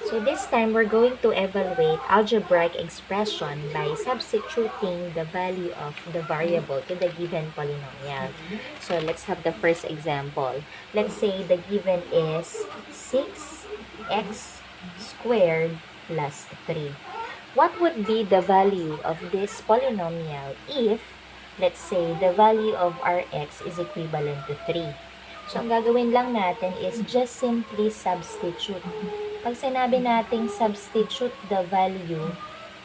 So this time, we're going to evaluate algebraic expression by substituting the value of the variable to the given polynomial. So let's have the first example. Let's say the given is 6x squared plus 3. What would be the value of this polynomial if, let's say, the value of our x is equivalent to 3? So, ang gagawin lang natin is just simply substitute. Pag sinabi nating substitute the value,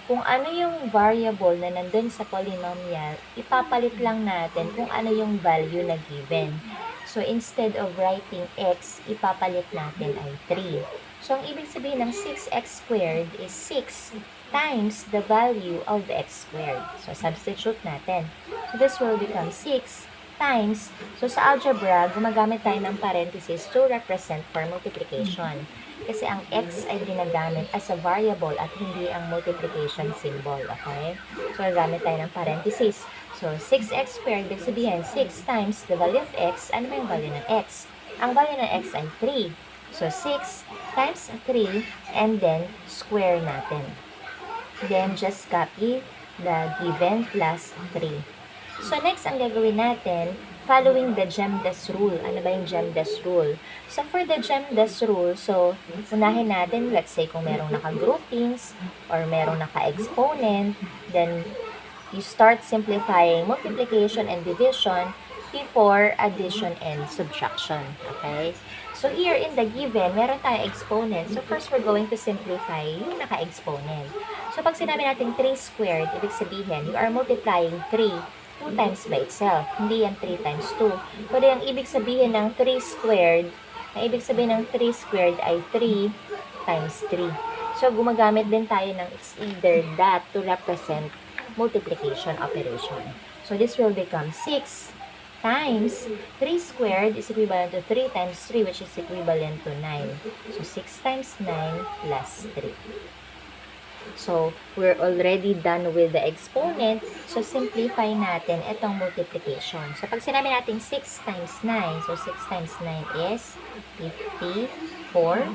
kung ano yung variable na nandun sa polynomial, ipapalit lang natin kung ano yung value na given. So, instead of writing x, ipapalit natin ay 3. So, ang ibig sabihin ng 6x squared is 6 times the value of x squared. So, substitute natin. So, this will become 6 times. So, sa algebra, gumagamit tayo ng parenthesis to represent for multiplication. Kasi ang x ay ginagamit as a variable at hindi ang multiplication symbol. Okay? So, gamit tayo ng parenthesis. So, 6x squared, ibig sabihin, 6 times the value of x. Ano ba yung value ng x? Ang value ng x ay 3. So, 6 times 3 and then square natin. Then, just copy the given plus 3. So, next, ang gagawin natin, following the Gemdas rule. Ano ba yung Gemdas rule? So, for the Gemdas rule, so, unahin natin, let's say, kung merong naka-groupings or merong naka-exponent, then, you start simplifying multiplication and division before addition and subtraction. Okay? So, here in the given, meron tayong exponent. So, first, we're going to simplify yung naka-exponent. So, pag sinabi natin 3 squared, ibig sabihin, you are multiplying 3 2 times by itself. Hindi yan 3 times 2. Pero yung ibig sabihin ng 3 squared, ay 3 times 3. So, gumagamit din tayo ng it's either that to represent multiplication operation. So, this will become 6 times 3 squared is equivalent to 3 times 3, which is equivalent to 9. So, 6 times 9 plus 3. So, we're already done with the exponent. So, simplify natin itong multiplication. So, pag sinabi natin 6 times 9, so 6 times 9 is 54,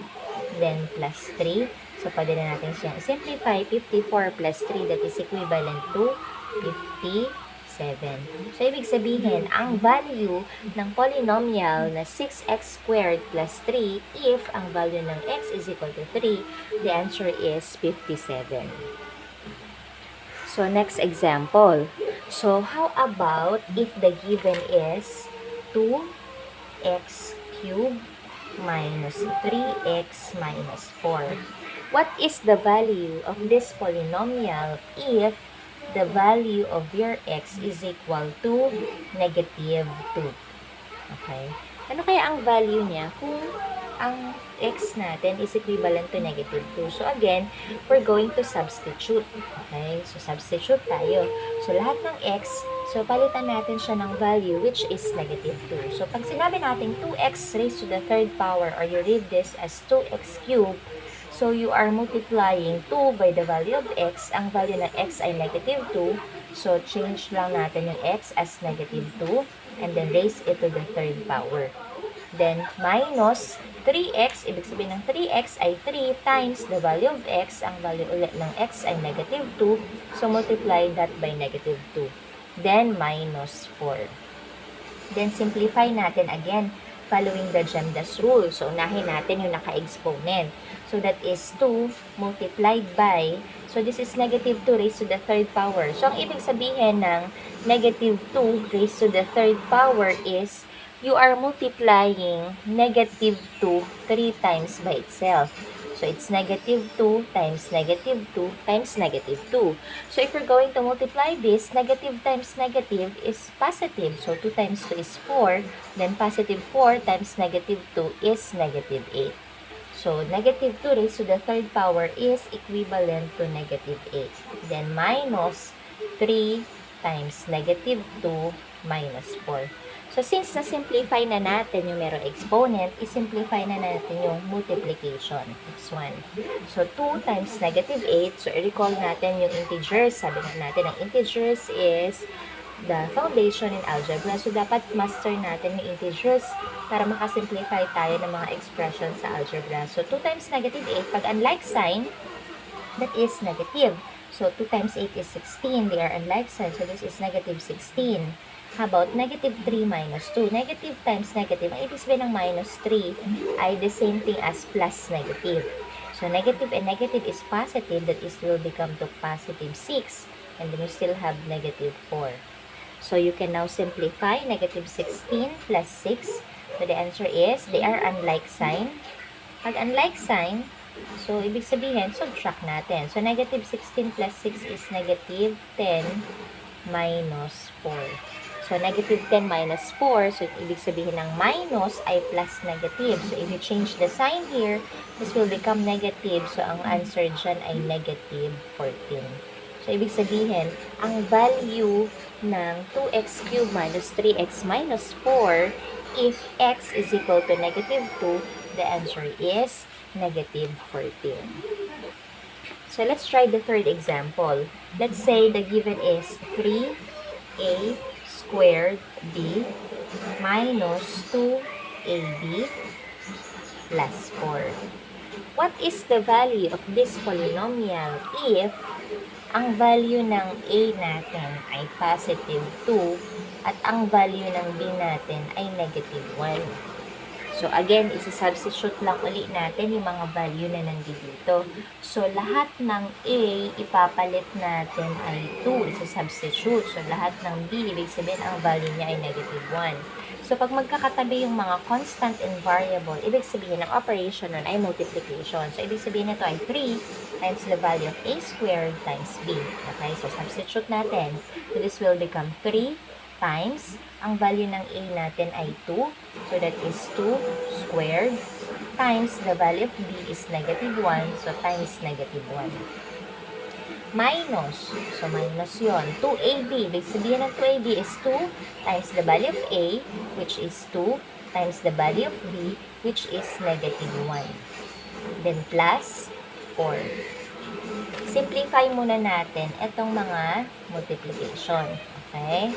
then plus 3. So, pwede na natin siyang simplify. 54 plus 3, that is equivalent to 57. So, ibig sabihin, ang value ng polynomial na 6x squared plus 3, if ang value ng x is equal to 3, the answer is 57. So, next example. So, how about if the given is 2x cubed minus 3x minus 4? What is the value of this polynomial if the value of your x is equal to negative 2. Okay? Ano kaya ang value niya kung ang x natin is equivalent to negative 2? So, again, we're going to substitute. Okay? So, substitute tayo. So, lahat ng x, so, palitan natin siya ng value which is negative 2. So, pag sinabi natin 2x raised to the third power or you read this as 2x cubed, so, you are multiplying 2 by the value of x. Ang value ng x ay negative 2. So, change lang natin yung x as negative 2 and then raise it to the third power. Then, minus 3x. Ibig sabihin ng 3x ay 3 times the value of x. Ang value ulit ng x ay negative 2. So, multiply that by negative 2. Then, minus 4. Then, simplify natin again following the Gemdas rule. So, unahin natin yung naka-exponent. So, that is 2 multiplied by, so this is negative 2 raised to the third power. So, ang ibig sabihin ng negative 2 raised to the third power is, you are multiplying negative 2 3 times by itself. So, it's negative 2 times negative 2 times negative 2. So, if you're going to multiply this, negative times negative is positive. So, 2 times 2 is 4. Then, positive 4 times negative 2 is negative 8. So, negative 2 raised to the third power is equivalent to negative 8. Then, minus 3 times negative 2 minus 4. So, since na-simplify na natin yung merong exponent, i-simplify na natin yung multiplication. This one. So, 2 times negative 8. So, i-recall natin yung integers. Sabi natin ang integers is the foundation in algebra. So, dapat master natin yung integers para makasimplify tayo ng mga expressions sa algebra. So, 2 times negative 8, pag unlike sign, that is negative. So, 2 times 8 is 16. They are unlike sign. So, this is negative 16. How about negative 3 minus 2? Negative times negative. Ang ibig sabihin ng minus 3 ay the same thing as plus negative. So, negative and negative is positive. That is will become to positive 6. And then you still have negative 4. So, you can now simplify negative 16 plus 6. So, the answer is, they are unlike sign. Pag unlike sign, so, ibig sabihin, subtract natin. So, negative 16 plus 6 is negative 10 minus 4. So, negative 10 minus 4. So, ibig sabihin ng minus ay plus negative. So, if you change the sign here, this will become negative. So, ang answer dyan ay negative 14. So, ibig sabihin, ang value ng 2x cubed minus 3x minus 4, if x is equal to negative 2, the answer is negative 14. So, let's try the third example. Let's say the given is 3a squared b minus 2ab plus 4. What is the value of this polynomial if ang value ng a natin ay positive 2 at ang value ng b natin ay negative 1? So, again, isa-substitute lang ulit natin yung mga value na nandito. So, lahat ng A, ipapalit natin ay 2, isa-substitute. So, lahat ng B, ibig sabihin, ang value niya ay negative 1. So, pag magkakatabi yung mga constant and variable, ibig sabihin, ang operation nun ay multiplication. So, ibig sabihin nito ay 3 times the value of A squared times B. Okay? So, substitute natin. So, this will become 3 times, ang value ng A natin ay 2. So, that is 2 squared times the value of B is negative 1. So, times negative 1. Minus. So, minus yon 2AB. Ibig sabihin ng 2AB is 2 times the value of A, which is 2, times the value of B, which is negative 1. Then, plus 4. Simplify muna natin itong mga multiplication. Okay?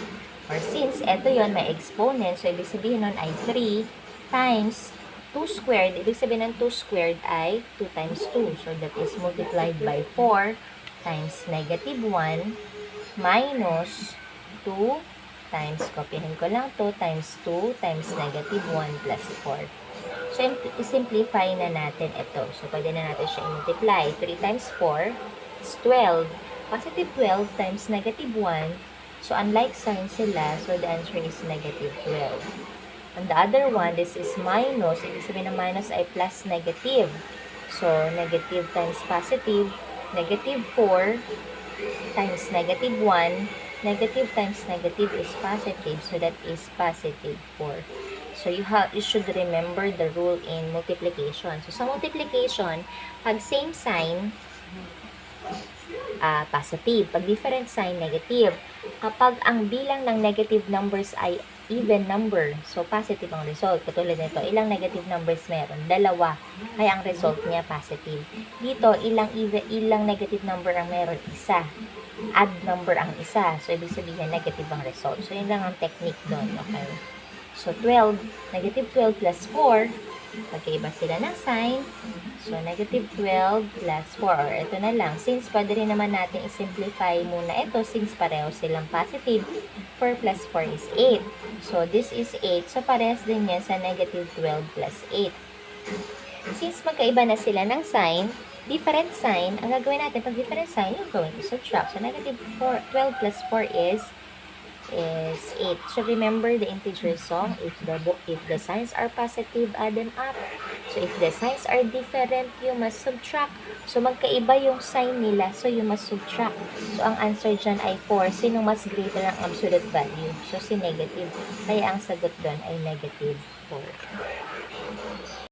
Or since, ito yon may exponent, so ibig sabihin nun ay 3 times 2 squared. Ibig sabihin ng 2 squared ay 2 times 2. So, that is multiplied by 4 times negative 1 minus 2 times, kopyahin ko lang 2 times 2 times negative 1 plus 4. So, i-simplify na natin ito. So, pwede na natin siya i-multiply. 3 times 4 is 12. Positive 12 times negative 1. So, unlike sign sila, so the answer is negative 12. And the other one, this is minus. Ibig sabihin ng minus ay plus negative. So, negative times positive. Negative 4 times negative 1. Negative times negative is positive. So, that is positive 4. So, you should remember the rule in multiplication. So, sa multiplication, pag same sign, positive. Pag different sign, negative. Kapag ang bilang ng negative numbers ay even number, so positive ang result. Katulad nito, ilang negative numbers meron? 2. Kaya ang result niya positive. Dito, ilang negative number ang meron? 1. Add number ang 1. So, ibig sabihin, negative ang result. So, yun lang ang technique doon. Okay? So, 12, negative 12 plus 4, magkaiba sila ng sign. So, negative 12 plus 4. Or ito na lang. Since pwede rin naman natin i-simplify muna ito since pareho silang positive. 4 plus 4 is 8. So, this is 8. So, parehas din yan sa negative 12 plus 8. Since magkaiba na sila ng sign, different sign, ang gagawin natin pag different sign, you're going to subtract. So, negative 12 plus 4 is 8. So, remember the integer song. If the signs are positive, add them up. So, if the signs are different, you must subtract. So, magkaiba yung sign nila. So, you must subtract. So, ang answer dyan ay 4. Sino mas greater ang absolute value? So, si negative. Kaya ang sagot doon ay negative 4.